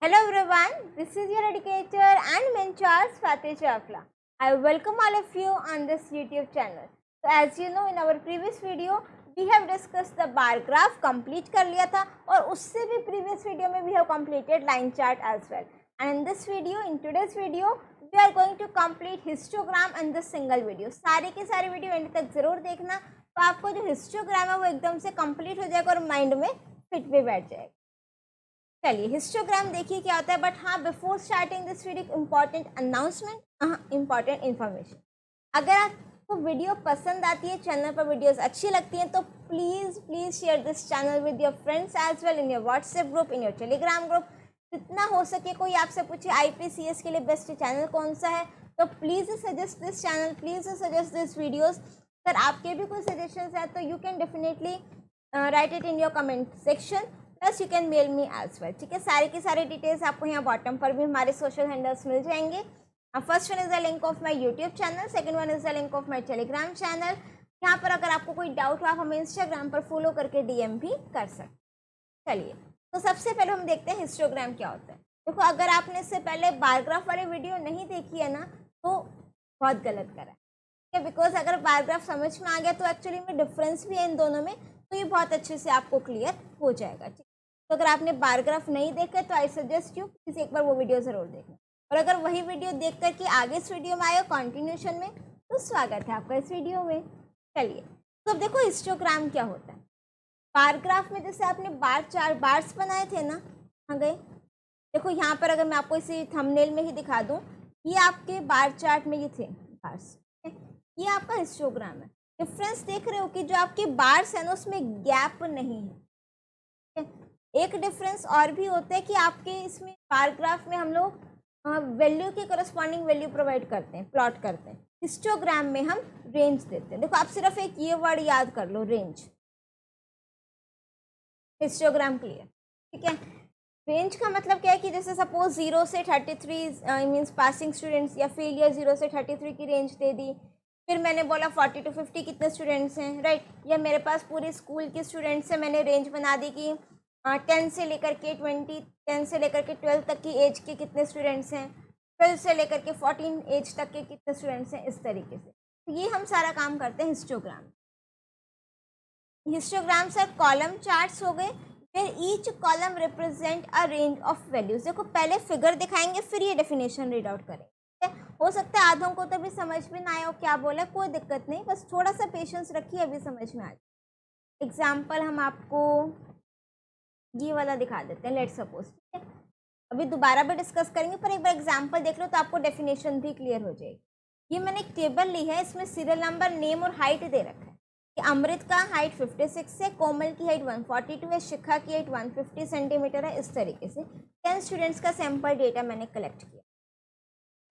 Hello everyone, this is your educator and mentor Swati Chawla. I welcome all of you on this YouTube channel. So as you know, in our previous video we have discussed the bar graph, complete कर लिया था और उससे भी previous video में we have completed line chart as well. And in this video, in today's video, we are going to complete histogram and the single video. सारी की सारी video end तक जरूर देखना, तो आपको जो histogram है वो एकदम से complete हो जाएगा और mind में fit भी बैठ जाएगा. चलिए हिस्टोग्राम देखिए क्या होता है. बट हाँ, before starting this video important announcement, important information. अगर आपको वीडियो पसंद आती है, चैनल पर वीडियोस अच्छी लगती हैं, तो please share this channel with your friends as well, in your WhatsApp group, in your Telegram group. जितना हो सके, कोई आपसे पूछे IPCS के लिए बेस्ट चैनल कौन सा है, तो please suggest this channel, please suggest this videos. अगर आपके भी कोई सजेशंस हैं तो you can definitely write it in your comment section. Plus you can mail me as well. ठीक है, सारी की सारी डिटेल्स आपको यहाँ बॉटम पर भी हमारे सोशल हैंडल्स मिल जाएंगे. First one is the link of my YouTube channel, second one is the link of my Telegram channel. यहाँ पर अगर आपको कोई डाउट हो, आप हमें इंस्टाग्राम पर फॉलो करके DM भी कर सकते. चलिए, तो सबसे पहले हम देखते हैं हिस्टोग्राम क्या होता है. देखो, अगर आपने इससे पहले बारग्राफ वाली वीडियो नहीं देखी है ना, तो बहुत गलत करा है. ठीक है, बिकॉज अगर बारग्राफ समझ में आ गया तो एक्चुअली में डिफरेंस भी है इन दोनों में, तो ये बहुत अच्छे से आपको क्लियर हो जाएगा. ठीक, तो अगर आपने बारग्राफ नहीं देखा तो आई सजेस्ट यू प्लीज एक बार वो वीडियो ज़रूर देखना. और अगर वही वीडियो देख कर के आगे इस वीडियो में आए हो कंटिन्यूशन में, तो स्वागत है आपका इस वीडियो में. चलिए, तो अब देखो हिस्टोग्राम क्या होता है. बारग्राफ में जैसे आपने बार्स बनाए थे ना, हाँ गए. देखो यहाँ पर अगर मैं आपको इसी थंबनेल में ही दिखा दूँ, ये आपके बार चार्ट में ये थे बार्स, ये आपका हिस्टोग्राम है. डिफरेंस देख रहे हो कि जो आपके बार्स है ना, उसमें गैप नहीं है. एक डिफरेंस और भी होता है कि आपके इसमें बारग्राफ में हम लोग वैल्यू के करस्पॉन्डिंग वैल्यू प्रोवाइड करते हैं, प्लॉट करते हैं. हिस्टोग्राम में हम रेंज देते हैं. देखो, आप सिर्फ एक ये वर्ड याद कर लो, रेंज. Histogram clear? ठीक है. रेंज का मतलब क्या है कि जैसे सपोज 0 से 33 मीन्स पासिंग स्टूडेंट्स या फेलियर 0 से 33 की रेंज दे दी. फिर मैंने बोला 40 to 50 कितने स्टूडेंट्स हैं, राइट. या मेरे पास पूरे स्कूल के स्टूडेंट्स हैं, मैंने रेंज बना दी कि 10 से लेकर के 20, 10 से लेकर के 12 तक की एज के कितने स्टूडेंट्स हैं, 12 से लेकर के 14 एज तक के कितने स्टूडेंट्स हैं, इस तरीके से. तो ये हम सारा काम करते हैं histogram. Histogram sir column charts हो गए. फिर each column represent a range of values. देखो, पहले फिगर दिखाएंगे, फिर ये डेफिनेशन रीड आउट करेंगे. हो सकता है आधों को तो भी समझ में ना आया हो क्या बोला, कोई दिक्कत नहीं, बस थोड़ा सा पेशेंस रखिए, अभी समझ में आ जाए. एग्जाम्पल हम आपको ये वाला दिखा देते हैं, लेट सपोज. ठीक है, अभी दोबारा भी डिस्कस करेंगे, पर एक बार एग्जाम्पल देख लो तो आपको डेफिनेशन भी क्लियर हो जाएगी. ये मैंने एक टेबल ली है, इसमें सीरियल नंबर, नेम और हाइट दे रखा है. कि अमृत का हाइट 56 है, कोमल की हाइट 142 है, शिखा की हाइट 150 सेंटीमीटर है. इस तरीके से 10 स्टूडेंट्स का सैम्पल डेटा मैंने कलेक्ट किया.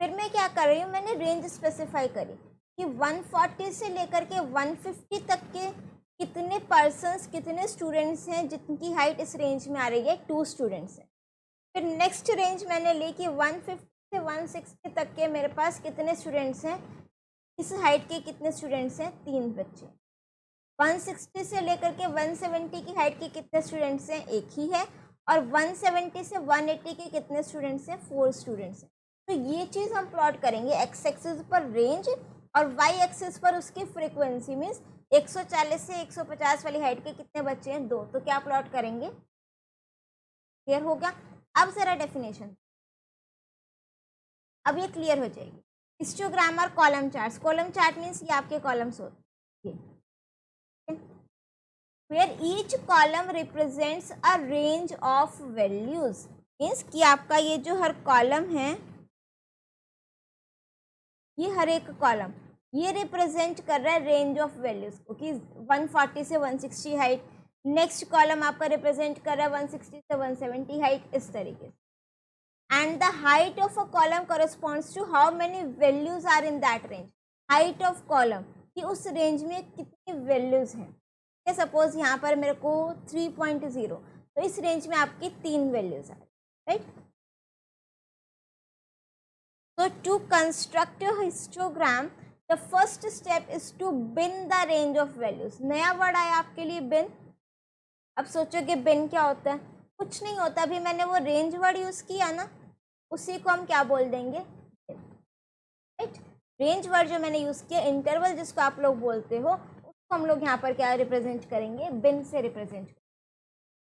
फिर मैं क्या कर रही हूँ, मैंने रेंज स्पेसिफाई करी कि 140 से लेकर के 150 तक के कितने पर्सन्स, कितने स्टूडेंट्स हैं जिनकी हाइट इस रेंज में आ रही है, 2 स्टूडेंट्स हैं. फिर नेक्स्ट रेंज मैंने ली कि 150 से 160 तक के मेरे पास कितने स्टूडेंट्स हैं, इस हाइट के कितने स्टूडेंट्स हैं, 3 बच्चे. 160 से लेकर के 170 की हाइट के कितने स्टूडेंट्स हैं, एक ही है. और 170 से 180 के कितने स्टूडेंट्स हैं, 4 स्टूडेंट्स हैं. तो ये चीज़ हम प्लॉट करेंगे एक्स एक्सिस पर रेंज और वाई एक्सिस पर उसकी फ्रीक्वेंसी. मीन्स 140 से 150 वाली हाइट के कितने बच्चे हैं, 2. तो क्या प्लॉट करेंगे, क्लियर हो गया. अब जरा डेफिनेशन, अब ये क्लियर हो जाएगी. हिस्टोग्राम और column charts. Column chart means ये आपके कॉलम्स होते हैं, where each column represents a range of values. Means कि आपका ये जो हर कॉलम है, ये हर एक कॉलम ये रिप्रेजेंट कर रहा है रेंज ऑफ वैल्यूज को, कि 140 से 160 हाइट. नेक्स्ट कॉलम आपका रिप्रेजेंट कर रहा है 160 से 170 हाइट, इस तरीके से. And the height of a column corresponds to how many values are in that range. Height of column कि उस रेंज में कितनी वैल्यूज हैं. सपोज यहाँ पर मेरे को 3.0, तो इस रेंज में आपकी 3 वैल्यूज आ रही, right. So to construct a histogram, the first step is to bin the range of values. नया वर्ड आया आपके लिए bin. अब सोचो कि bin क्या होता है. कुछ नहीं होता, अभी मैंने वो रेंज वर्ड यूज़ किया ना, उसी को हम क्या बोल देंगे, राइट। रेंज वर्ड जो मैंने यूज़ किया, इंटरवल जिसको आप लोग बोलते हो, उसको हम लोग यहाँ पर क्या रिप्रेजेंट करेंगे, बिन से रिप्रेजेंट।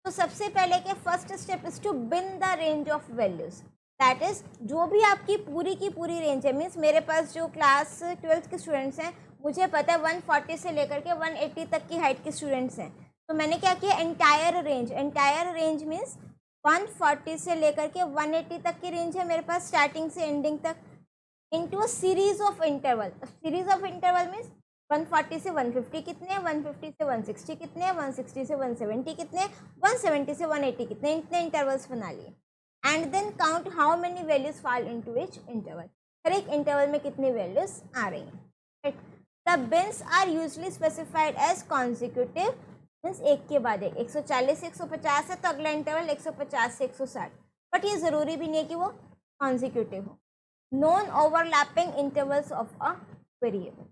तो सबसे पहले के first step is to bin the range of values, that is जो भी आपकी पूरी की पूरी रेंज है, मीन्स मेरे पास जो क्लास 12th के स्टूडेंट्स हैं, मुझे पता है 140 से लेकर के 180 तक की हाइट के स्टूडेंट्स हैं, तो मैंने क्या किया, एंटायर रेंज मीन्स 140 से लेकर के 180 तक की रेंज है मेरे पास स्टार्टिंग से एंडिंग तक, into a series of interval. Series of interval means 140 से 150 कितने हैं, 150 से 160 कितने हैं, 160 से 170 कितने हैं, 170 से 180 कितने, इतने इंटरवल्स बना लिए। And then count how many values fall into which interval, हर एक इंटरवल में कितनी वैल्यूज आ रही हैं, right. The bins are usually specified as consecutive, means एक के बाद एक, 140 से 150 है तो अगला इंटरवल 150 से 160, बट ये ज़रूरी भी नहीं है कि वो कॉन्जिक्यूटिव हो। Non overlapping intervals of a variable,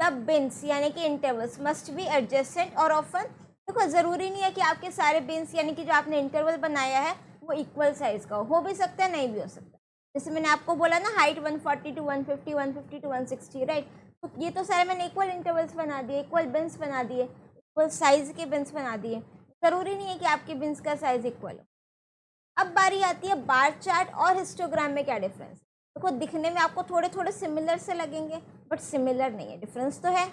the beans यानी कि इंटरवल्स मस्ट बी एडजेसेंट और ऑफन। देखो ज़रूरी नहीं है कि आपके सारे बिन्स यानी कि जो आपने इंटरवल बनाया है वो इक्वल साइज का हो भी सकता है, नहीं भी हो सकता। जैसे मैंने आपको बोला ना, हाइट 140 टू 150, 150 टू 160, राइट, तो ये तो सारे मैंने इक्वल इंटरवल्स बना दिए, इक्वल बिन्स बना दिए, इक्वल साइज के बिन्स बना दिए, ज़रूरी नहीं है कि आपके बिन्स का साइज इक्वल हो। अब बारी आती है बार चार्ट और हिस्टोग्राम में क्या डिफरेंस। देखो दिखने में आपको थोड़े थोड़े सिमिलर से लगेंगे, बट सिमिलर नहीं है, डिफरेंस तो है।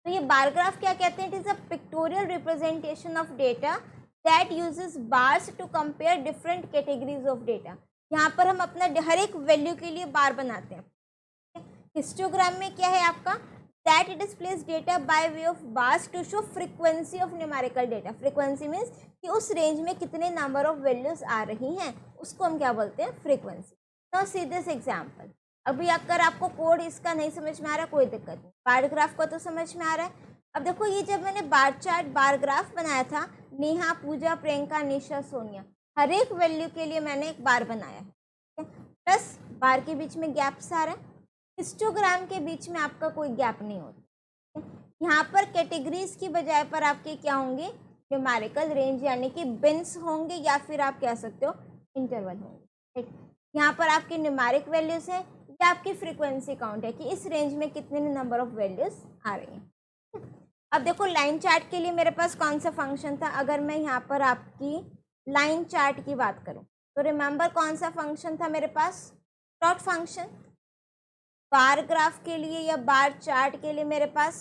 तो ये बार ग्राफ क्या कहते हैं, it is a pictorial representation of data that uses bars to compare different categories of data. यहाँ पर हम अपना हर एक वैल्यू के लिए बार बनाते हैं। हिस्टोग्राम में क्या है आपका, that it displays data by way of bars to show frequency of numerical data. Frequency means कि उस रेंज में कितने नंबर ऑफ वैल्यूज आ रही हैं, उसको हम क्या बोलते हैं, frequency. Now see this example. अभी अगर आपको कोड इसका नहीं समझ में आ रहा, कोई दिक्कत नहीं, बार ग्राफ का तो समझ में आ रहा है। अब देखो ये जब मैंने बार चार्ट बार ग्राफ बनाया था, नेहा, पूजा, प्रियंका, निशा, सोनिया, हर एक वैल्यू के लिए मैंने एक बार बनाया है, प्लस बार के बीच में गैप्स आ रहा है। हिस्टोग्राम के बीच में आपका कोई गैप नहीं होता। यहाँ पर कैटेगरीज की बजाय पर आपके क्या होंगे, न्यूमेरिकल रेंज यानी कि बिन्स होंगे, या फिर आप कह सकते हो इंटरवल होंगे। यहाँ पर आपके न्यूमेरिक वैल्यूज है या आपकी फ्रीक्वेंसी काउंट है कि इस रेंज में कितने नंबर ऑफ वैल्यूज आ रही हैं। अब देखो लाइन चार्ट के लिए मेरे पास कौन सा फंक्शन था, अगर मैं यहाँ पर आपकी लाइन चार्ट की बात करूँ तो रिमेंबर कौन सा फंक्शन था मेरे पास, प्लॉट फंक्शन। बार ग्राफ के लिए या बार चार्ट के लिए मेरे पास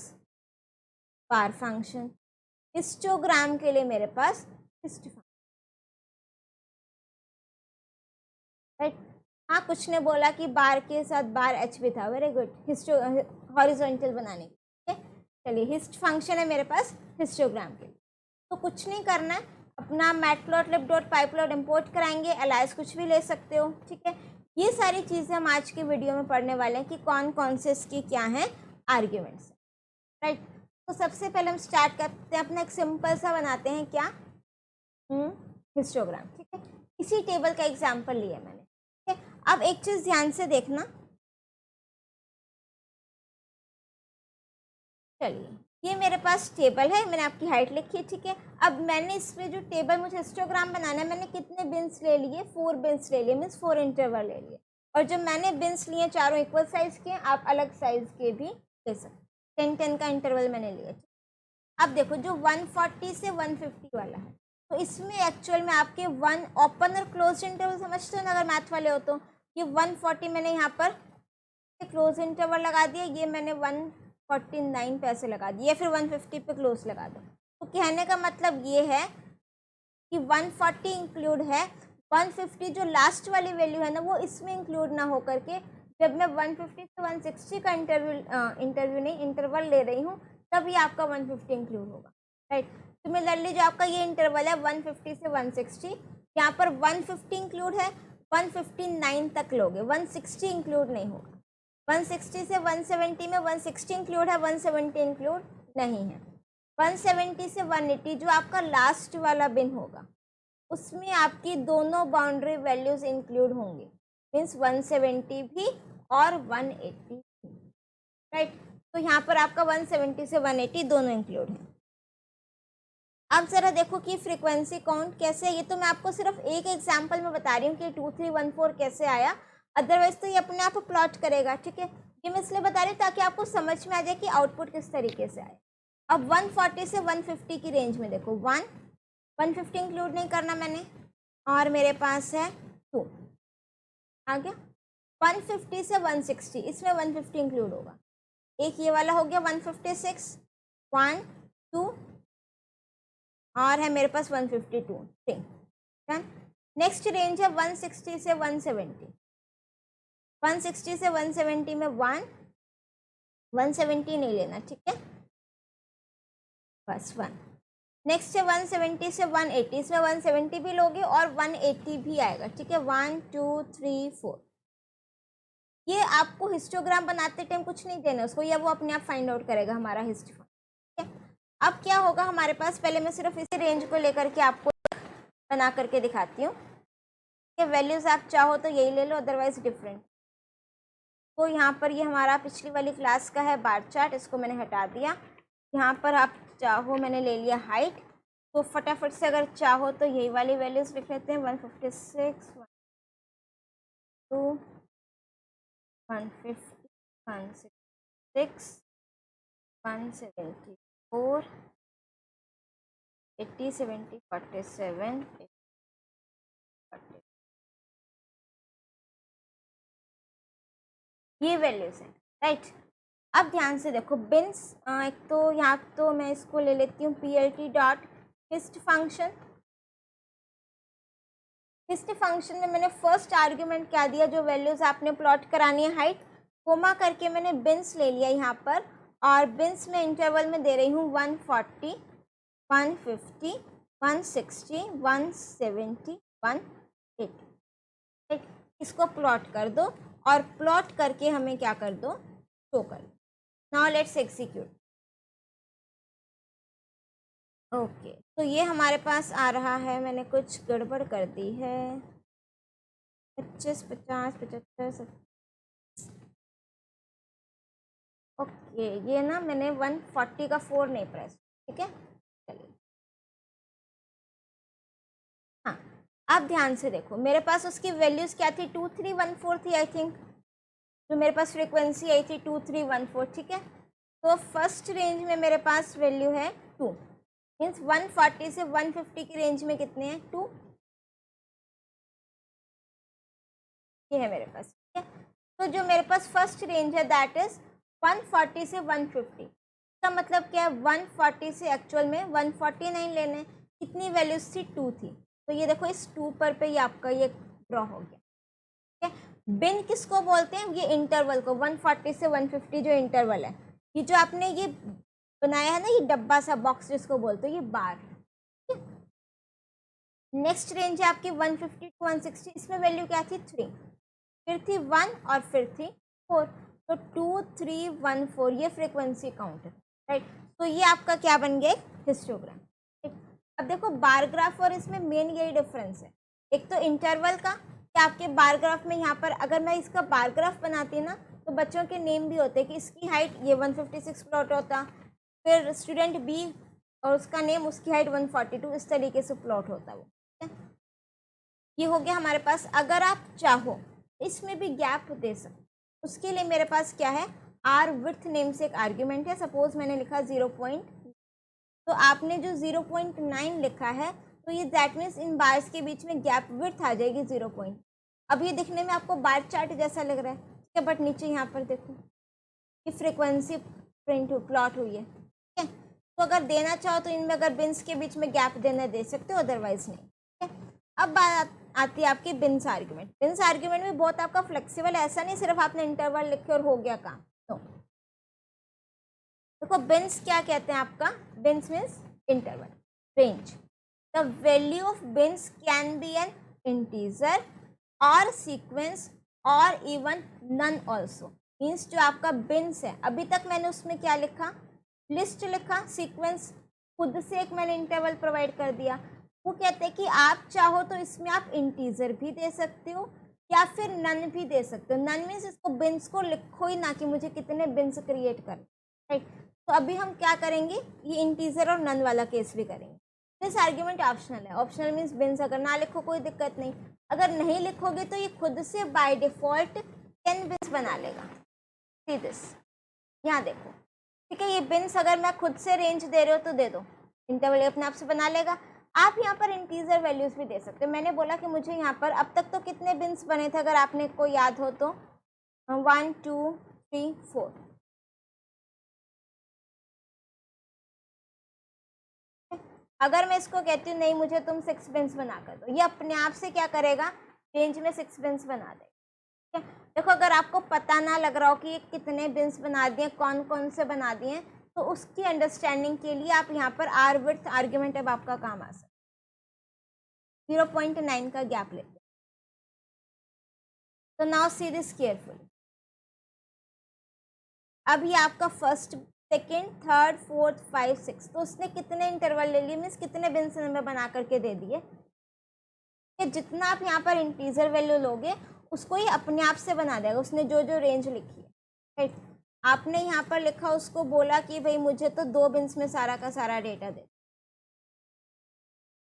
बार फंक्शन, हिस्टोग्राम के लिए मेरे पास हिस्ट फंक्शन, राइट। हाँ, कुछ ने बोला कि बार के साथ बार एच भी था, वेरी गुड, हिस्टो हॉरिजॉन्टल बनाने के लिए। चलिए हिस्ट फंक्शन है मेरे पास हिस्टोग्राम के लिए, तो कुछ नहीं करना है, अपना matplotlib.pyplot इंपोर्ट कराएंगे, एलाइस कुछ भी ले सकते हो, ठीक है। ये सारी चीज़ें हम आज के वीडियो में पढ़ने वाले हैं कि कौन कौन से इसकी क्या हैं आर्ग्यूमेंट्स, राइट। तो सबसे पहले हम स्टार्ट करते हैं, अपना एक सिंपल सा बनाते हैं क्या, हिस्टोग्राम, ठीक है। इसी टेबल का एग्जाम्पल लिया मैंने, ठीक है। अब एक चीज़ ध्यान से देखना, चलिए ये मेरे पास टेबल है, मैंने आपकी हाइट लिखी है, ठीक है। अब मैंने इसमें जो टेबल मुझे हिस्टोग्राम बनाना है, मैंने कितने बिन्स ले लिए, 4 बिन्स ले लिए, मीन्स 4 इंटरवल ले लिए। और जब मैंने बिन्स लिए चारों इक्वल साइज के, आप अलग साइज के भी ले सकते, 10-10 का इंटरवल मैंने लिया। अब देखो जो 140 से 150 वाला है, तो इसमें एक्चुअल में आपके 1 ओपन और क्लोज इंटरवल समझते हो ना, अगर मैथ वाले हो तो। ये 140 मैंने यहाँ पर क्लोज इंटरवल लगा दिया, ये मैंने 149 पे ऐसे लगा दिया, फिर 150 पे क्लोज लगा दो। तो कहने का मतलब ये है कि 140 इंक्लूड है, 150 जो लास्ट वाली वैल्यू है ना वो इसमें इंक्लूड ना हो करके, जब मैं 150 से 160 का इंटरवल ले रही हूँ, तब ये आपका 150 इंक्लूड होगा, राइट। सिमिलरली जो आपका ये इंटरवल है 150 से 160, यहाँ पर 150 इंक्लूड है, 159 तक लोगे, 160 इंक्लूड नहीं होगा। 160 से 170 में 160 इंक्लूड है, 170 इंक्लूड नहीं है। 170 से 180 जो आपका लास्ट वाला बिन होगा, उसमें आपकी दोनों बाउंड्री वैल्यूज इंक्लूड होंगी, मीन्स 170 भी और 180, राइट। तो यहाँ पर आपका 170 से 180 दोनों इंक्लूड हैं। अब ज़रा देखो कि फ्रीक्वेंसी काउंट कैसे है। ये तो मैं आपको सिर्फ एक एग्जांपल में बता रही हूँ कि 2314 कैसे आया, अदरवाइज तो ये अपने आप प्लॉट करेगा, ठीक है। ये मैं इसलिए बता रही हूँ ताकि आपको समझ में आ जाए कि आउटपुट किस तरीके से आए। अब 140 से 150 की रेंज में देखो 150 इंक्लूड नहीं करना मैंने, और मेरे पास है 2 आ गया। 150 से 160 इसमें 150 इंक्लूड होगा। एक ये वाला हो गया 156, 1 2 और है मेरे पास 152 डन। नेक्स्ट रेंज है 160 से 170। 160 से 170 में 170 नहीं लेना, ठीक है, बस 1। नेक्स्ट है 170 से 180, इसमें 170 भी लोगे और 180 भी आएगा, ठीक है। 1 2 3 4। ये आपको हिस्टोग्राम बनाते टाइम कुछ नहीं देना उसको, या वो अपने आप फाइंड आउट करेगा हमारा हिस्ट्री, ठीक है। अब क्या होगा हमारे पास, पहले मैं सिर्फ इसी रेंज को लेकर के आपको बना करके दिखाती हूँ कि वैल्यूज़ आप चाहो तो यही ले लो, अदरवाइज डिफरेंट। तो यहाँ पर ये हमारा पिछली वाली क्लास का है बार चार्ट, इसको मैंने हटा दिया। यहाँ पर आप चाहो, मैंने ले लिया हाइट, तो फटाफट से अगर चाहो तो यही वाली वैल्यूज़ लिख लेते हैं। 156 1 2 150 166 174 80 70 47 40। ये वैल्यूज हैं, राइट। अब ध्यान से देखो बिन्स, एक तो यहाँ तो मैं इसको ले लेती हूँ PLT dot hist function. Hist function में मैंने फर्स्ट आर्ग्यूमेंट क्या दिया, जो वैल्यूज आपने प्लॉट करानी है हाइट, कोमा करके मैंने बिन्स ले लिया यहाँ पर, और बिन्स में इंटरवल में दे रही हूँ 140 150 160 170 180, राइट। इसको प्लॉट कर दो और प्लॉट करके हमें क्या कर दो, शो कर दो। Now let's execute. ओके, तो ये हमारे पास आ रहा है, मैंने कुछ गड़बड़ कर दी है। 25 50 75 ओके, ये ना मैंने 140 का 4 नहीं प्रेस, ठीक है, चलिए। हाँ, अब ध्यान से देखो, मेरे पास उसकी वैल्यूज क्या थी, 2314 थी आई थिंक, जो मेरे पास फ्रीक्वेंसी आई थी 2314, ठीक है। तो फर्स्ट रेंज में मेरे पास वैल्यू है 2, मीन्स 140 से 150 की रेंज में कितने हैं, 2, ये है मेरे पास, ठीक है। तो जो मेरे पास फर्स्ट रेंज है दैट इज 140 से 150, इसका मतलब क्या है, 140 से एक्चुअल में 149 लेने, कितनी वैल्यूज थी, 2 थी। तो ये देखो इस 2 पर पे ये आपका ये ड्रॉ हो गया, ठीक है। बिन किसको बोलते हैं, ये इंटरवल को, 140 से 150 जो इंटरवल है, ये जो आपने ये बनाया है ना, ये डब्बा सा बॉक्स जिसको बोलते हो, ये बार। नेक्स्ट रेंज है आपकी 150 टू 160, इसमें वैल्यू क्या थी, 3, फिर थी 1 और फिर थी 4, तो 2 3 1 4 ये फ्रीक्वेंसी काउंट है, राइट। तो ये आपका क्या बन गया, हिस्टोग्राम, राइट। अब देखो बार ग्राफ और इसमें मेन यही डिफरेंस है, एक तो इंटरवल का, कि आपके बार ग्राफ में यहाँ पर अगर मैं इसका बार ग्राफ बनाती ना, तो बच्चों के नेम भी होते कि इसकी हाइट ये 156 प्लॉट होता, फिर स्टूडेंट बी और उसका नेम, उसकी हाइट 142, इस तरीके से प्लॉट होता वो, ठीक है। ये हो गया हमारे पास। अगर आप चाहो इसमें भी गैप दे सकते, उसके लिए मेरे पास क्या है, आर विथ नेम से एक आर्ग्यूमेंट है। सपोज मैंने लिखा 0. तो आपने जो 0.9 लिखा है, तो ये दैट मीन्स इन बार्स के बीच में गैप विथ आ जाएगी 0. अब ये दिखने में आपको बार चार्ट जैसा लग रहा है, ठीक है, बट नीचे यहाँ पर देखो ये फ्रीक्वेंसी प्रिंट प्लॉट हुई है, ठीक है। तो अगर देना चाहो तो इनमें अगर बिन्स के बीच में गैप देना दे सकते हो, अदरवाइज नहीं, ठीक है। अब बात आती है आपकी बिन्स आर्ग्यूमेंट। बिन्स आर्ग्यूमेंट में बहुत आपका फ्लेक्सिबल है, ऐसा नहीं सिर्फ आपने इंटरवल लिखे और हो गया काम, तो देखो बिन्स क्या कहते हैं आपका, beans means interval range. The value of beans can be N integer और सीक्वेंस और इवन नन ऑल्सो, मीन्स जो आपका बिन्स है, अभी तक मैंने उसमें क्या लिखा, लिस्ट लिखा, सीक्वेंस खुद से एक मैंने इंटरवल प्रोवाइड कर दिया। वो कहते हैं कि आप चाहो तो इसमें आप इंटीजर भी दे सकते हो या फिर नन भी दे सकते हो। नन मीन्स इसको बिन्स को लिखो ही ना कि मुझे कितने बिन्स क्रिएट कर, राइट। तो अभी हम क्या करेंगे, ये इंटीजर और नन वाला केस भी करेंगे। दिस आर्ग्यूमेंट ऑप्शनल है। ऑप्शनल मीन्स बिन्स अगर ना लिखो कोई दिक्कत नहीं, अगर नहीं लिखोगे तो ये खुद से बाय डिफॉल्ट 10 बिन्स बना लेगा। सी दिस, यहाँ देखो, ठीक है। ये बिन्स अगर मैं खुद से रेंज दे रहे हो तो दे दो, इंटरवल अपने आप से बना लेगा। आप यहाँ पर इंटीजर वैल्यूज भी दे सकते हो। मैंने बोला कि मुझे यहाँ पर अब तक तो कितने बिन्स बने थे, अगर आपने को याद हो तो 1 2 3 4। अगर मैं इसको कहती हूँ नहीं मुझे तुम 6 बिन्स बना कर दो, ये अपने आप से क्या करेगा, रेंज में 6 बिन्स बना देगा। ठीक है, देखो अगर आपको पता ना लग रहा हो कि ये कितने बिन्स बना दिए, कौन कौन से बना दिए, तो उसकी अंडरस्टैंडिंग के लिए आप यहाँ पर आर विड्थ आर्ग्यूमेंट अब आपका काम आ सकता है। 0.9 का गैप लेते हैं। तो नाउ सी दिस केयरफुली। अब ये आपका फर्स्ट, सेकेंड, थर्ड, फोर्थ, 5, 6, तो उसने कितने इंटरवल ले लिए, मीन्स कितने बिन्स में बना करके दे दिए। जितना आप यहाँ पर इंटीजर वैल्यू लोगे उसको ही अपने आप से बना देगा, उसने जो जो रेंज लिखी है। राइट, आपने यहाँ पर लिखा, उसको बोला कि भाई मुझे तो 2 बिन्स में सारा का सारा डेटा दे,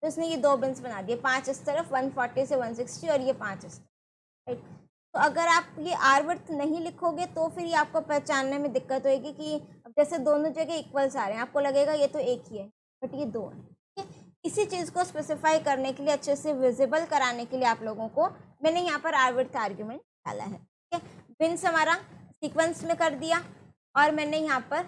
तो उसने ये 2 बिन्स बना दिए, 5 इस तरफ 140 से 160 और ये 5 इस तरफ। राइट, तो अगर आप ये आर वर्थ नहीं लिखोगे तो फिर ये आपको पहचानने में दिक्कत होगी कि अब जैसे दोनों जगह इक्वल्स आ रहे हैं, आपको लगेगा ये तो एक ही है बट ये 2 है। ठीक है, इसी चीज़ को स्पेसिफाई करने के लिए, अच्छे से विजिबल कराने के लिए आप लोगों को मैंने यहाँ पर आर वर्थ आर्ग्यूमेंट डाला है। ठीक है, बिन्स हमारा सीक्वेंस में कर दिया और मैंने यहाँ पर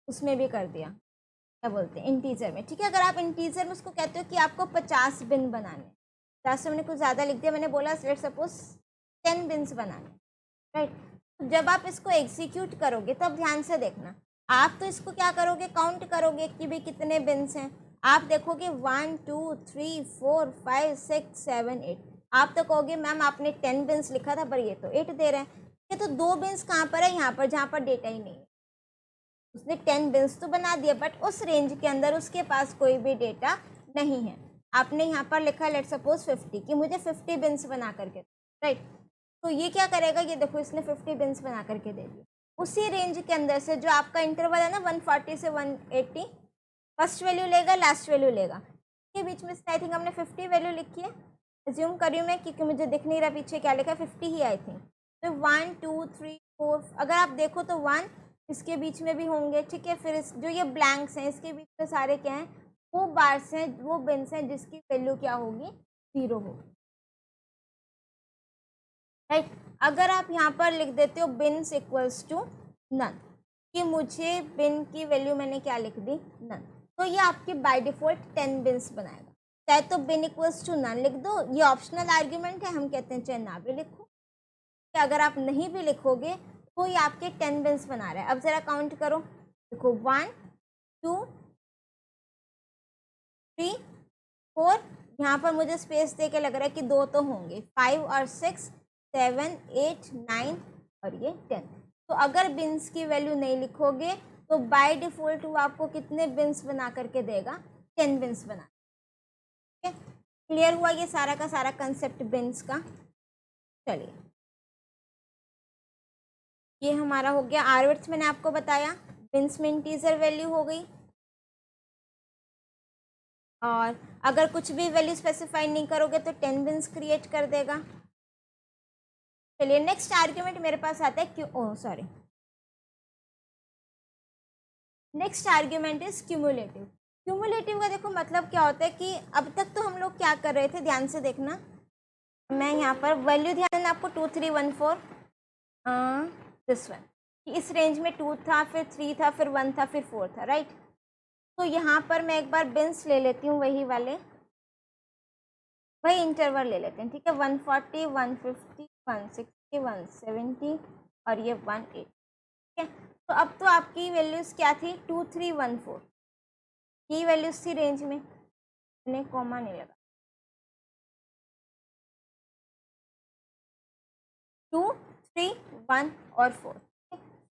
उसमें भी कर दिया, क्या बोलते हैं, इंटीजर में। ठीक है, अगर आप इंटीजर में उसको कहते हो कि आपको 50 बिन बनाने, 50 से मैंने कुछ ज़्यादा लिख दिया, मैंने बोला लेट्स सपोज 10 बिन्स बनाने। राइट, तो जब आप इसको एग्जीक्यूट करोगे तब ध्यान से देखना, आप तो इसको क्या करोगे, काउंट करोगे कि भाई कितने बिन्स हैं। आप देखोगे 1 2 3 4 5 6 7 8, आप तो कहोगे मैम आपने 10 बिन्स लिखा था पर ये तो 8 दे रहे हैं। ये तो 2 बिन्स कहाँ पर है, यहाँ पर जहाँ पर डेटा ही नहीं है। उसने 10 बिन्स तो बना दिया बट उस रेंज के अंदर उसके पास कोई भी डेटा नहीं है। आपने यहाँ पर लिखा लेट्स सपोज 50 कि मुझे 50 बिन्स बना करके, राइट, तो ये क्या करेगा, ये देखो इसने 50 बिन्स बना करके दे दिए। उसी रेंज के अंदर से जो आपका इंटरवल है ना 140 से 180, फर्स्ट वैल्यू लेगा, लास्ट वैल्यू लेगा, के बीच में आई थिंक हमने 50 वैल्यू लिखी है, एज्यूम करी मैं क्योंकि मुझे दिख नहीं रहा पीछे क्या लिखा है, 50 ही आई थिंक। तो 1 2 3 4, अगर आप देखो तो 1 इसके बीच में भी होंगे। ठीक है, फिर जो ये ब्लैंक्स हैं इसके बीच में सारे क्या हैं, वो बार्स हैं, वो बिन्स हैं जिसकी वैल्यू क्या होगी, 0 होगी। राइट, अगर आप यहाँ पर लिख देते हो बिन्स इक्वल्स टू नन, कि मुझे बिन की वैल्यू मैंने क्या लिख दी, नन, तो ये आपकी बाय डिफॉल्ट 10 बिन्स बनाएगा। चाहे तो बिन इक्वल्स टू नन लिख दो, ये ऑप्शनल आर्ग्यूमेंट है, हम कहते हैं चाहे ना भी लिखो। अगर आप नहीं भी लिखोगे तो ये आपके 10 बिन्स बना रहा है। अब जरा काउंट करो, देखो 1 2 3 4, यहाँ पर मुझे स्पेस दे के लग रहा है कि 2 तो होंगे, 5 और 6 7 8 9 और ये 10। तो अगर बिन्स की वैल्यू नहीं लिखोगे तो बाय डिफॉल्ट वो आपको कितने बिन्स बना करके देगा, 10 बिन्स बना। ठीक है, क्लियर हुआ ये सारा का सारा कंसेप्ट बिन्स का। चलिए, ये हमारा हो गया आर वर्थ, मैंने आपको बताया, बिन्स में इंटीजर वैल्यू हो गई, और अगर कुछ भी वैल्यू स्पेसिफाई नहीं करोगे तो 10 बिन्स क्रिएट कर देगा। चलिए नेक्स्ट आर्ग्यूमेंट मेरे पास आता है next argument is cumulative. Cumulative का देखो मतलब क्या होता है कि अब तक तो हम लोग क्या कर रहे थे, ध्यान से देखना, मैं यहाँ पर वैल्यू ध्यान देना आपको 2 3 1 4 दिस वन, इस रेंज में 2 था, फिर 3 था, फिर 1 था, फिर 4 था, राइट। तो यहाँ पर मैं एक बार बिन्स ले लेती हूँ, वही इंटरवल ले लेते हैं। ठीक है, 140 150 160 170 और ये 180। ठीक है, तो अब तो आपकी वैल्यूज़ क्या थी, 2 3 1 4, ये वैल्यूज़ थी रेंज में, मैंने कॉमा नहीं लगा, 2 3 1 और 4।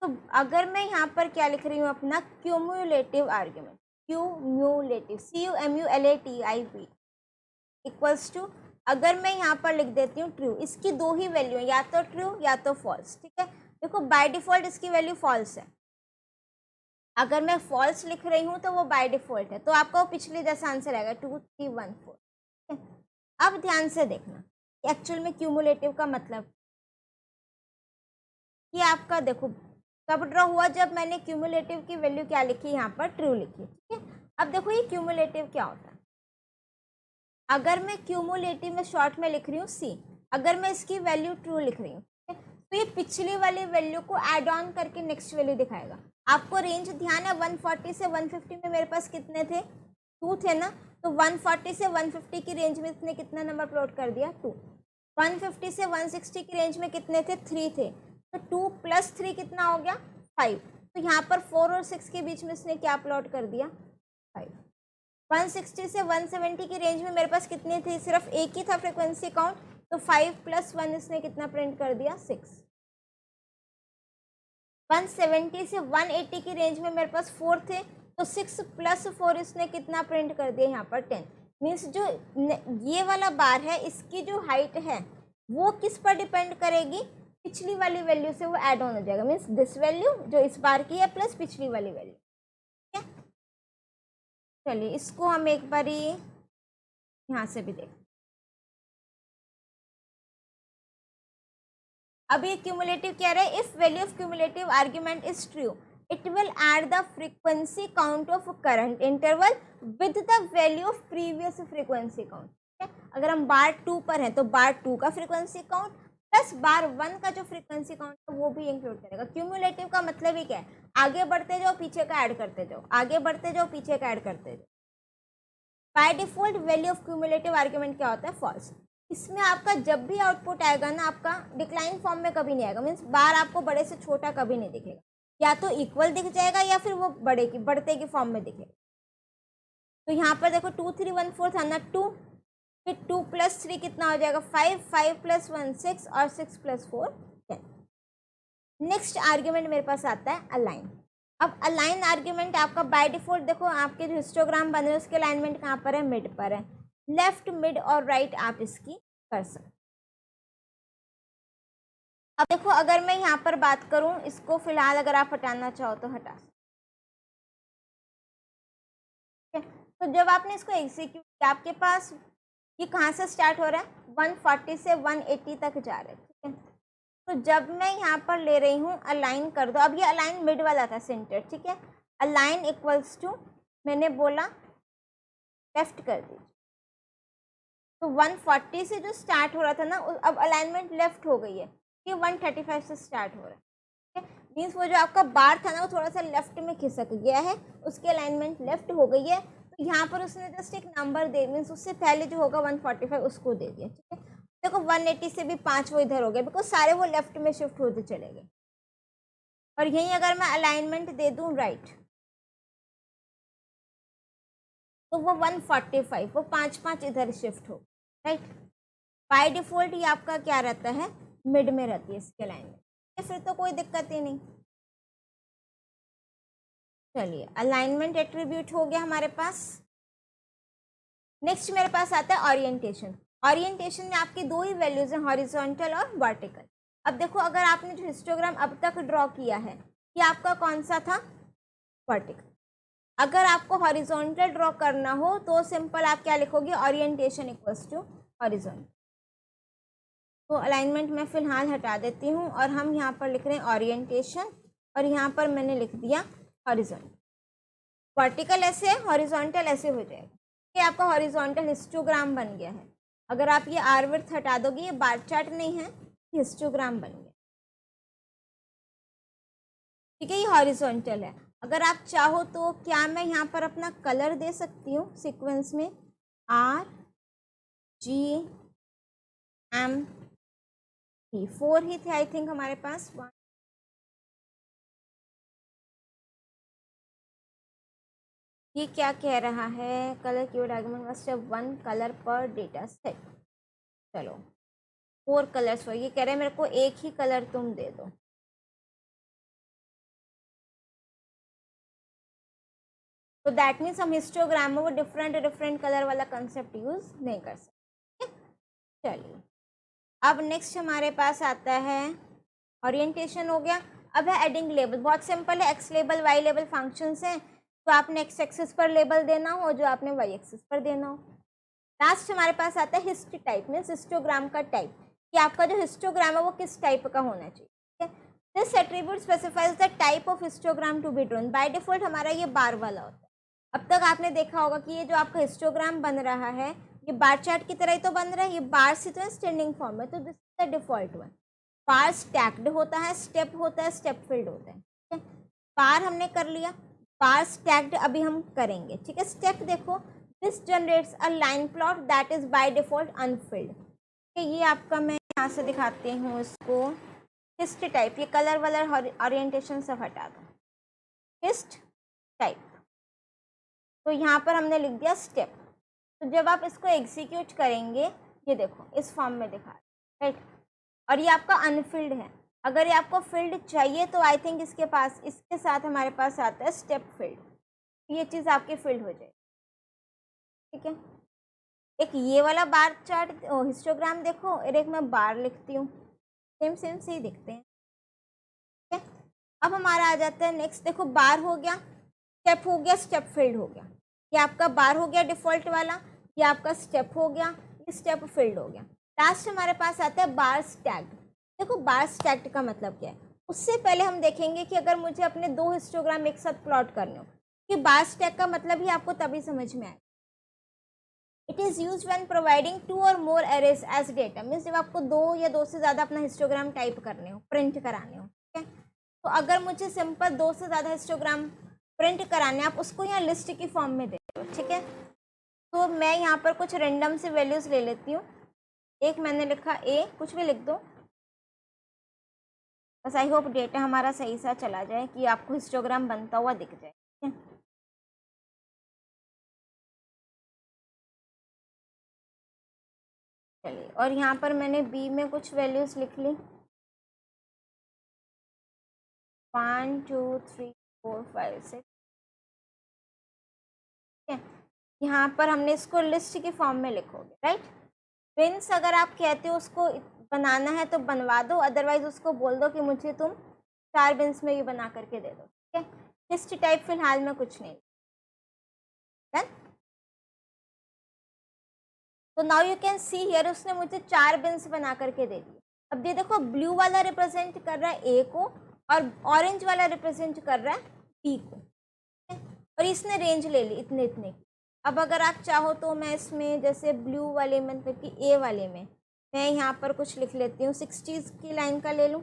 तो अगर मैं यहाँ पर क्या लिख रही हूँ, अपना cumulative argument, cumulative CUMULATIV equals to, अगर मैं यहाँ पर लिख देती हूँ ट्रू, इसकी 2 ही वैल्यू है, या तो ट्रू या तो फॉल्स। ठीक है, देखो बाय डिफॉल्ट इसकी वैल्यू फॉल्स है, अगर मैं फॉल्स लिख रही हूँ तो वो बाय डिफॉल्ट है, तो आपका वो पिछले जैसा आंसर आएगा 2 3 1 4। अब ध्यान से देखना एक्चुअल में क्यूमुलेटिव का मतलब कि आपका देखो कब ड्रॉ हुआ, जब मैंने क्यूमुलेटिव की वैल्यू क्या लिखी, यहाँ पर ट्रू लिखी, ठीक है। अब देखो ये क्यूमुलेटिव क्या होता है। अगर मैं क्यूमुलेटिव में शॉर्ट में लिख रही हूँ सी, अगर मैं इसकी वैल्यू ट्रू लिख रही हूँ, तो ये पिछली वाली वैल्यू को ऐड ऑन करके नेक्स्ट वैल्यू दिखाएगा। आपको रेंज ध्यान है 140 से 150 में मेरे पास कितने थे, 2 थे ना, तो 140 से 150 की रेंज में इसने कितना नंबर प्लॉट कर दिया, 2। 150 से 160 की रेंज में कितने थे, 3 थे, तो 2 + 3 कितना हो गया, 5। तो यहाँ पर 4 और 6 के बीच में इसने क्या प्लॉट कर दिया, 5। 160 से 170 की रेंज में मेरे पास कितने थे, सिर्फ एक ही था फ्रीक्वेंसी काउंट, तो 5 + 1 इसने कितना प्रिंट कर दिया, 6। 170 से 180 की रेंज में मेरे पास 4 थे, तो 6 + 4 इसने कितना प्रिंट कर दिया, यहाँ पर 10। मीन्स जो ये वाला बार है इसकी जो हाइट है वो किस पर डिपेंड करेगी, पिछली वाली वैल्यू से वो ऐड ऑन हो जाएगा। मीन्स दिस वैल्यू जो इस बार की है प्लस पिछली वाली वैल्यू, ठीक है। चलिए इसको हम एक बार यहाँ से भी देखें। अब ये क्यूमुलेटिव क्या रहा है, if value of cumulative argument is true it will add the frequency count of current interval with the value of previous frequency count, ठीक है। अगर हम बार 2 पर हैं तो बार 2 का फ्रीक्वेंसी काउंट प्लस बार 1 का जो फ्रीक्वेंसी काउंट है वो भी इंक्लूड करेगा। क्यूमुलेटिव का मतलब ही क्या है, आगे बढ़ते जाओ पीछे का ऐड करते जाओ, आगे बढ़ते जाओ पीछे का ऐड करते जाओ। By default value of cumulative argument क्या होता है, फॉल्स। इसमें आपका जब भी आउटपुट आएगा ना, आपका डिक्लाइन फॉर्म में कभी नहीं आएगा, मीन्स बार आपको बड़े से छोटा कभी नहीं दिखेगा, या तो इक्वल दिख जाएगा या फिर वो बढ़ते की फॉर्म में दिखेगा। तो यहाँ पर देखो 2 3 1 4 था ना, 2, फिर 2 + 3 कितना हो जाएगा, 5, 5 + 1 6 और 6 + 4 10। नेक्स्ट आर्ग्यूमेंट मेरे पास आता है अलाइन। अब अलाइन आर्ग्यूमेंट आपका बाय डिफॉल्ट देखो आपके जो हिस्टोग्राम बन रहे हैं उसके अलाइनमेंट कहाँ पर है, मिड पर है। लेफ्ट, मिड और राइट आप इसकी कर सकते। अब देखो अगर मैं यहाँ पर बात करूँ, इसको फिलहाल अगर आप हटाना चाहो तो हटा सकते। तो जब आपने इसको एग्जीक्यूट किया, आपके पास ये कहाँ से स्टार्ट हो रहा है, 140 से 180 तक जा रहा है, ठीक है। तो जब मैं यहाँ पर ले रही हूँ अलाइन कर दो, अब ये अलाइन मिड वाला था सेंटर, ठीक है। अलाइन इक्वल्स टू मैंने बोला लेफ्ट कर दीजिए, तो 140 से जो स्टार्ट हो रहा था ना, अब अलाइनमेंट लेफ्ट हो गई है, ये 135 से स्टार्ट हो रहा है, ठीक है। मीन्स वो जो आपका बार था ना वो थोड़ा सा लेफ्ट में खिसक गया है, उसकी अलाइनमेंट लेफ्ट हो गई है, तो यहाँ पर उसने जस्ट एक नंबर दे, मीन्स उससे पहले जो होगा 145 उसको दे दिया, ठीक है। देखो 180 से भी 5 वो इधर हो गए, बिकॉज सारे वो लेफ्ट में शिफ्ट होते चले गए। और यहीं अगर मैं अलाइनमेंट दे दूँ राइट, तो वो 145 वो 5 इधर शिफ्ट हो, राइट। बाय डिफॉल्ट ये आपका क्या रहता है, मिड में रहती है इसके अलाइनमेंट, फिर तो कोई दिक्कत ही नहीं। चलिए अलाइनमेंट एट्रीब्यूट हो गया हमारे पास। नेक्स्ट मेरे पास आता है ओरिएंटेशन। ओरिएंटेशन में आपकी दो ही वैल्यूज हैं, हॉरिजॉन्टल और वर्टिकल। अब देखो अगर आपने जो हिस्टोग्राम अब तक ड्रॉ किया है ये आपका कौन सा था, वर्टिकल। अगर आपको हॉरिजॉन्टल ड्रॉ करना हो तो सिंपल आप क्या लिखोगे, ओरिएंटेशन इक्वल्स टू हॉरिजॉन्टल। तो अलाइनमेंट मैं फिलहाल हटा देती हूँ और हम यहाँ पर लिख रहे हैं ओरिएंटेशन, और यहाँ पर मैंने लिख दिया हॉरिजॉन्टल। वर्टिकल ऐसे है, हॉरिजॉन्टल ऐसे हो जाएगा, ये आपका हॉरिजॉन्टल हिस्टोग्राम बन गया है। अगर आप ये आर विड्थ हटा दोगे, ये बार चार्ट नहीं है, हिस्टोग्राम बन गया, ठीक है। ये हॉरिजॉन्टल है। अगर आप चाहो तो क्या मैं यहाँ पर अपना कलर दे सकती हूँ सीक्वेंस में, R G M P, 4 ही थे आई थिंक हमारे पास। ये क्या कह रहा है, colour keyword argument must have 1 colour पर डेटा सेट। चलो 4 कलर्स, ये कह रहे हैं मेरे को एक ही कलर तुम दे दो। तो दैट मीन्स हम हिस्टोग्राम में वो डिफरेंट कलर वाला कंसेप्ट यूज नहीं कर सकते। चलिए अब नेक्स्ट हमारे पास आता है ओरिएंटेशन हो गया। अब है एडिंग लेबल, बहुत सिंपल है, X label Y label functions हैं, तो आपने एक्स एक्सिस पर लेबल देना हो जो आपने वाई एक्सिस पर देना हो। लास्ट हमारे पास आता है हिस्ट टाइप, मीन्स हिस्टोग्राम का टाइप, कि आपका जो हिस्टोग्राम है वो किस टाइप का होना चाहिए, ठीक है। This attribute specifies the type of histogram to be drawn. By default हमारा ये बार वाला होता है। अब तक आपने देखा होगा कि ये जो आपका हिस्टोग्राम बन रहा है ये बार चार्ट की तरह ही तो बन रहा है, ये बार से तो है स्टैंडिंग फॉर्म में, तो this is the default one. Bar stacked होता है, स्टेप होता है, स्टेप फिल्ड होता है, ठीक है। बार हमने कर लिया, बार स्टैक्ड अभी हम करेंगे, ठीक है। स्टेप देखो, this generates a line plot that is by default Anfield. ये आपका मैं यहाँ से दिखाती हूँ इसको, हिस्ट टाइप, ये कलर वलर ओरिएंटेशन सब हटा दो, हिस्ट टाइप। तो यहाँ पर हमने लिख दिया स्टेप। तो जब आप इसको एग्जीक्यूट करेंगे, ये देखो इस फॉर्म में दिखा राइट, और ये आपका अनफिल्ड है। अगर ये आपको फिल्ड चाहिए तो आई थिंक इसके साथ हमारे पास आता है स्टेप फिल्ड, ये चीज़ आपकी फिल्ड हो जाएगी, ठीक है। एक ये वाला बार चार्ट हिस्टोग्राम देखो, और एक मैं बार लिखती हूँ, सेम सेम से ही दिखते हैं, ठीक है। अब हमारा आ जाता है नेक्स्ट, देखो बार हो गया, स्टेप हो गया, स्टेप फिल्ड हो गया। ये आपका बार हो गया डिफॉल्ट वाला, ये आपका स्टेप हो गया, ये स्टेप फिल्ड हो गया। लास्ट हमारे पास आता है बार स्टैक्ड। देखो बार स्टैक्ड का मतलब क्या है, उससे पहले हम देखेंगे कि अगर मुझे अपने दो हिस्टोग्राम एक साथ प्लॉट करने हो, कि बार स्टैक का मतलब ही आपको तभी समझ में आए। It is use when providing 2 और मोर एरेज एज डेटा, मीन्स जब आपको 2 या 2 से ज़्यादा अपना हिस्टोग्राम टाइप करने हो, प्रिंट कराने हो, ठीक है। तो अगर मुझे सिंपल 2 से ज़्यादा हिस्टोग्राम प्रिंट कराने, आप उसको यहाँ लिस्ट की फॉर्म में दे दो, ठीक है। तो मैं यहाँ पर कुछ रेंडम से वैल्यूज़ ले लेती हूँ। एक मैंने लिखा ए, कुछ भी लिख दो, बस आई होप डेटा हमारा सही सा चला जाए कि आपको हिस्टोग्राम बनता हुआ दिख जाए, ठीक है। चलिए, और यहाँ पर मैंने बी में कुछ वैल्यूज़ लिख ली, 1 2 3 4 5 6, ठीक है। यहाँ पर हमने इसको लिस्ट की फॉर्म में लिखोगे, राइट। बिन्स अगर आप कहते हो उसको बनाना है तो बनवा दो, अदरवाइज उसको बोल दो कि मुझे तुम 4 बिन्स में भी बना करके दे दो, ठीक है। लिस्ट टाइप फिलहाल में कुछ नहीं, डन। तो now you can see here, उसने मुझे 4 बिन्स बना करके दे दिए। अब ये देखो ब्लू वाला रिप्रेजेंट कर रहा है ए को, और ऑरेंज वाला रिप्रेजेंट कर रहा है बी को, और इसने रेंज ले ली इतने इतने की। अब अगर आप चाहो तो मैं इसमें जैसे ब्लू वाले में, मतलब कि ए वाले में मैं यहाँ पर कुछ लिख लेती हूँ, 60 की लाइन का ले लूँ,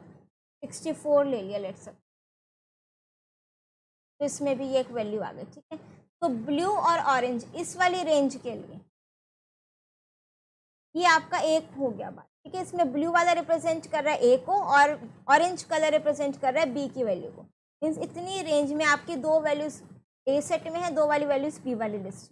64 ले लिया लेट्स सपोज, तो इसमें भी ये एक वैल्यू आ गई, ठीक है। तो ब्लू और ऑरेंज इस वाली रेंज के लिए ये आपका एक हो गया बात, ठीक है। इसमें ब्लू वाला रिप्रेजेंट कर रहा है ए को, और ऑरेंज कलर रिप्रेजेंट कर रहा है बी की वैल्यू को। मीन्स इतनी रेंज में आपकी 2 वैल्यूज ए सेट में है, 2 वाली वैल्यूज बी वाली लिस्ट।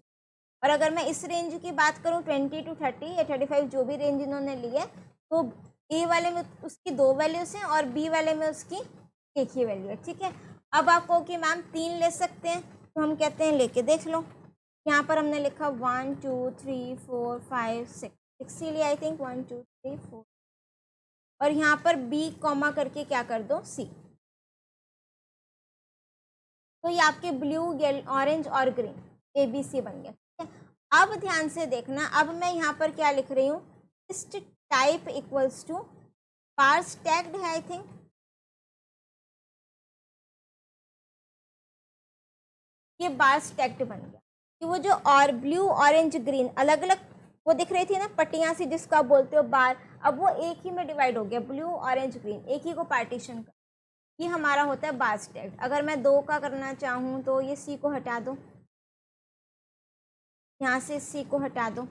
और अगर मैं इस रेंज की बात करूँ 20 to 30 या 35 जो भी रेंज इन्होंने ली है, तो ए वाले में उसकी 2 वैल्यूज हैं और बी वाले में उसकी एक ही वैल्यू है, ठीक है। अब आप कहो कि मैम 3 ले सकते हैं, तो हम कहते हैं लेके देख लो। यहाँ पर हमने लिखा 1 2 3 4 5 6, इसीलिए आई थिंक 1 2 3 4, और यहाँ पर बी कॉमा करके क्या कर दो सी। तो ये आपके ब्लू, ऑरेंज और ग्रीन ABC बन गया, ठीक है। अब ध्यान से देखना, अब मैं यहाँ पर क्या लिख रही हूँ, list type equals to bar stacked है, आई थिंक ये बार स्टैक्ड बन गया, कि वो जो और ब्लू ऑरेंज ग्रीन अलग अलग वो दिख रही थी ना पट्टियाँ सी जिसको आप बोलते हो बार, अब वो एक ही में डिवाइड हो गया, ब्लू ऑरेंज ग्रीन एक ही को पार्टीशन कर, ये हमारा होता है बार स्टैक्ड। अगर मैं 2 का करना चाहूँ तो ये सी को हटा दो, यहाँ से सी को हटा दो,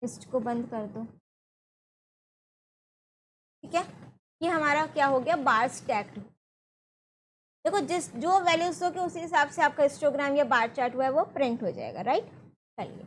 लिस्ट को बंद कर दो, ठीक है। ये हमारा क्या हो गया, बार स्टैक्ड। देखो जो वैल्यूज दोगे उसी हिसाब से आपका हिस्टोग्राम या बार चार्ट हुआ है वो प्रिंट हो जाएगा, राइट। चलिए,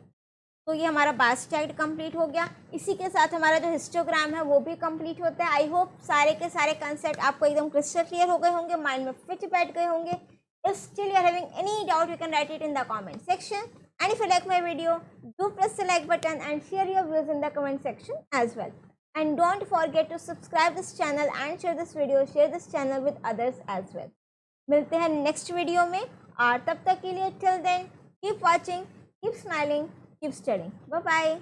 तो ये हमारा बार चार्ट कंप्लीट हो गया। इसी के साथ हमारा जो हिस्टोग्राम है वो भी कंप्लीट होता है। आई होप सारे के सारे कंसेप्ट आपको एकदम क्रिस्टल क्लियर हो गए होंगे, माइंड में फिट बैठ गए होंगे। If still you are having any doubt, you can write it in the comment section. And if you like my video, do press the like button and share your views in the comment section as well. And don't forget to subscribe this channel and share this video, share this channel with others as well. मिलते हैं next video में और तब तक के लिए till then keep watching, keep smiling, keep studying. Bye bye.